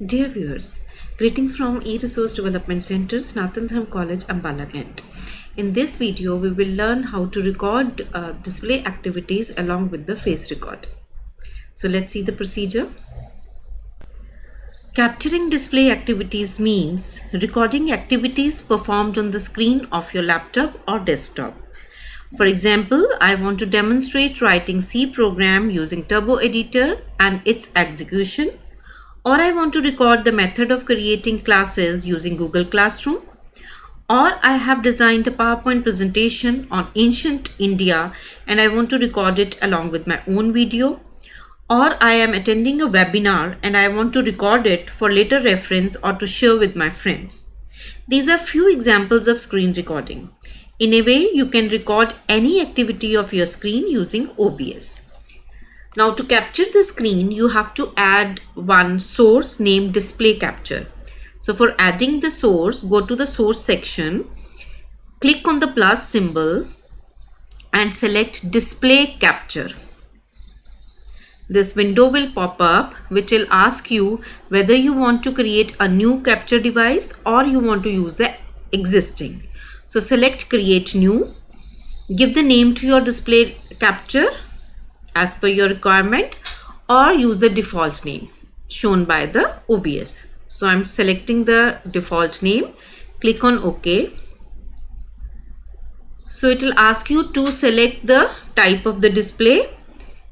Dear viewers, greetings from eResource Development Center, Snathandram College, Ambala, Kent. In this video, we will learn how to record display activities along with the face record. So let's see the procedure. Capturing display activities means recording activities performed on the screen of your laptop or desktop. For example, I want to demonstrate writing C program using Turbo Editor and its execution. Or I want to record the method of creating classes using Google Classroom. Or I have designed a PowerPoint presentation on ancient India and I want to record it along with my own video. Or I am attending a webinar and I want to record it for later reference or to share with my friends. These are few examples of screen recording. In a way, you can record any activity of your screen using OBS. Now to capture the screen, you have to add one source named display capture. So for adding the source, go to the source section, click on the plus symbol and select display capture. This window will pop up which will ask you whether you want to create a new capture device or you want to use the existing. So select create new, give the name to your display capture as per your requirement or use the default name shown by the OBS. So I'm selecting the default name, click on OK. So it will ask you to select the type of the display.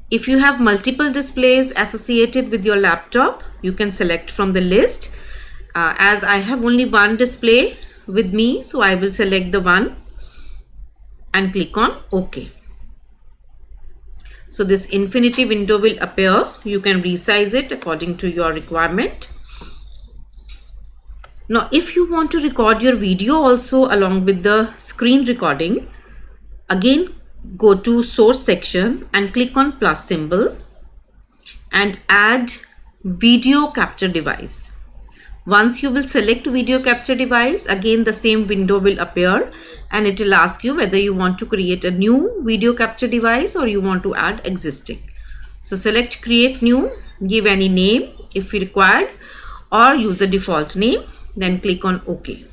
If you have multiple displays associated with your laptop, you can select from the list. As I have only one display with me, so I will select the one and click on OK. So this infinity window will appear. You can resize it according to your requirement. Now, if you want to record your video also along with the screen recording, again go to source section and click on plus symbol and add video capture device. Once you will select video capture device, again the same window will appear and it will ask you whether you want to create a new video capture device or you want to add existing. So select create new, give any name if required or use the default name, then click on OK.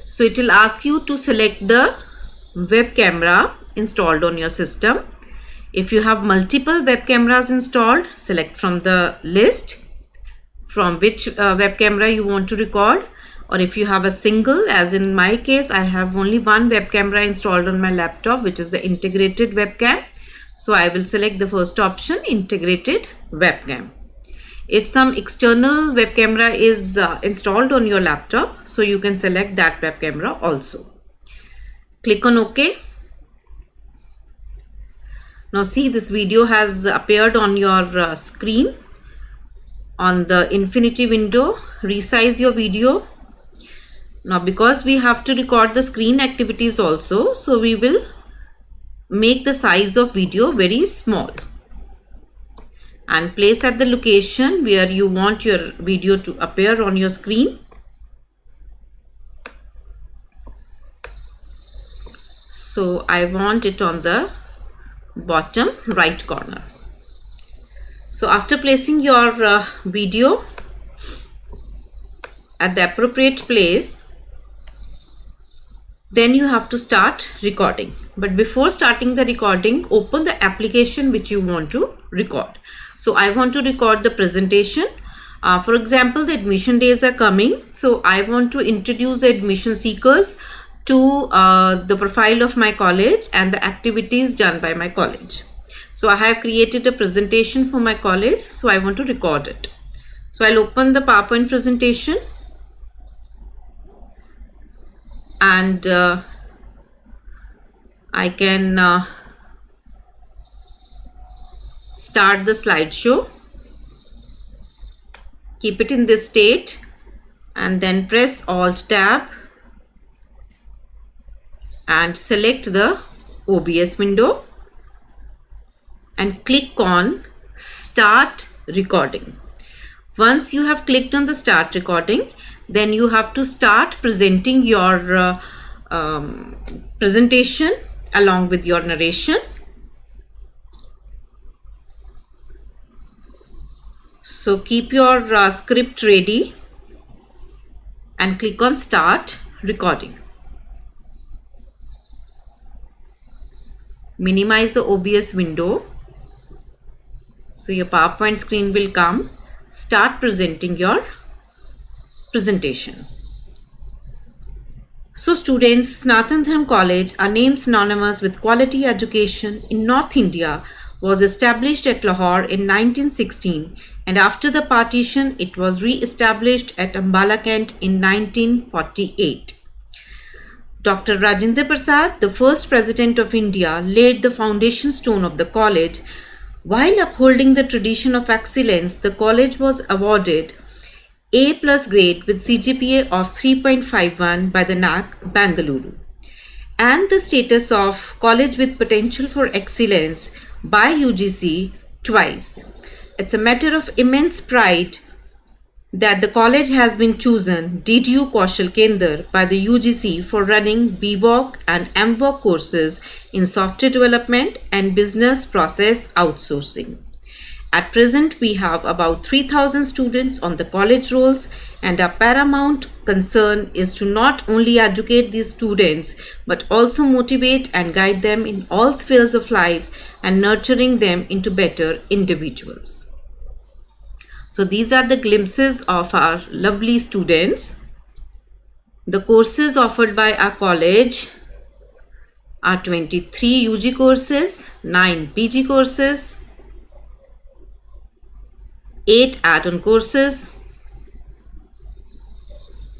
So it will ask you to select the web camera installed on your system. If you have multiple web cameras installed, select from the list from which web camera you want to record, or if you have a single, as in my case I have only one web camera installed on my laptop, which is the integrated webcam. So I will select the first option, integrated webcam. If some external web camera is installed on your laptop, so you can select that web camera also. Click on OK. Now see, this video has appeared on your screen. On the infinity window, resize your video. Now because we have to record the screen activities also, so we will make the size of video very small and place at the location where you want your video to appear on your screen. So I want it on the bottom right corner. So after placing your video at the appropriate place, then you have to start recording. But before starting the recording, open the application which you want to record. So I want to record the presentation. For example, the admission days are coming. So I want to introduce the admission seekers to the profile of my college and the activities done by my college. So I have created a presentation for my college, so I want to record it. So I'll open the PowerPoint presentation and I can start the slideshow. Keep it in this state and then press Alt Tab and select the OBS window and click on Start Recording. Once you have clicked on the Start Recording, then you have to start presenting your presentation along with your narration. So keep your script ready and click on Start Recording. Minimize the OBS window. So your PowerPoint screen will come. Start presenting your presentation. So students, Sanatana Dharma College, a name synonymous with quality education in North India, was established at Lahore in 1916, and after the partition it was re-established at Ambala Kent in 1948. Dr. Rajendra Prasad, the first President of India, laid the foundation stone of the college. While upholding the tradition of excellence, the college was awarded A+ grade with CGPA of 3.51 by the NAC, Bangalore, and the status of College with Potential for Excellence by UGC twice. It's a matter of immense pride that the college has been chosen DDU Kaushal Kendra by the UGC for running BVOC and MVOC courses in software development and business process outsourcing. At present, we have about 3,000 students on the college rolls, and our paramount concern is to not only educate these students but also motivate and guide them in all spheres of life and nurturing them into better individuals. So these are the glimpses of our lovely students. The courses offered by our college are 23 UG courses, 9 PG courses, 8 add-on courses,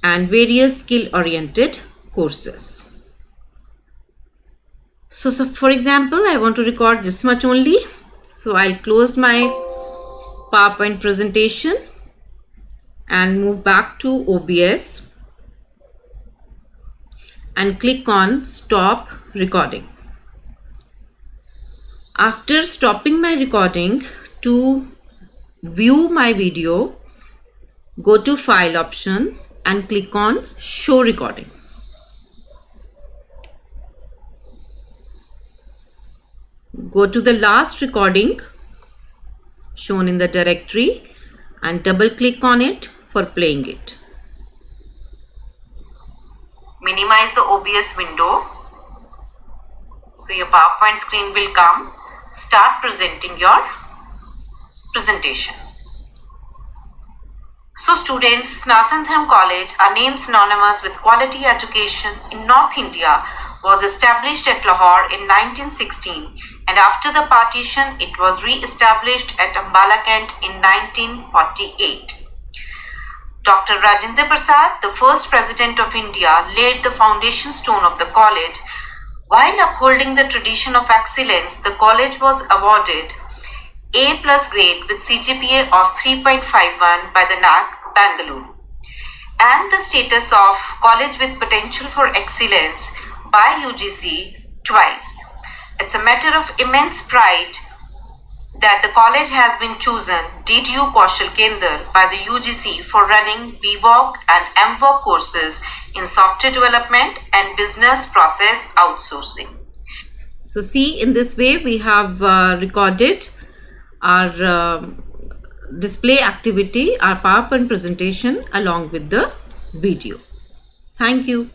and various skill-oriented courses. So for example, I want to record this much only. So I'll close my PowerPoint presentation and move back to OBS and click on Stop Recording. After stopping my recording, to view my video, go to File option and click on Show Recording. Go to the last recording shown in the directory and double click on it for playing it. Minimize the OBS window. So your PowerPoint screen will come. Start presenting your presentation. So students, Sanatana Dharma College, a name synonymous with quality education in North India, was established at Lahore in 1916, and after the partition it was re-established at Ambala Kent in 1948. Dr. Rajendra Prasad, the first President of India, laid the foundation stone of the college. While upholding the tradition of excellence, the college was awarded A+ grade with CGPA of 3.51 by the NAC, Bangalore, and the status of College with Potential for Excellence by UGC twice. It's a matter of immense pride that the college has been chosen DDU Kaushal Kendra by the UGC for running BVOC and MVOC courses in software development and business process outsourcing. So see, in this way we have recorded our display activity, our PowerPoint presentation along with the video. Thank you.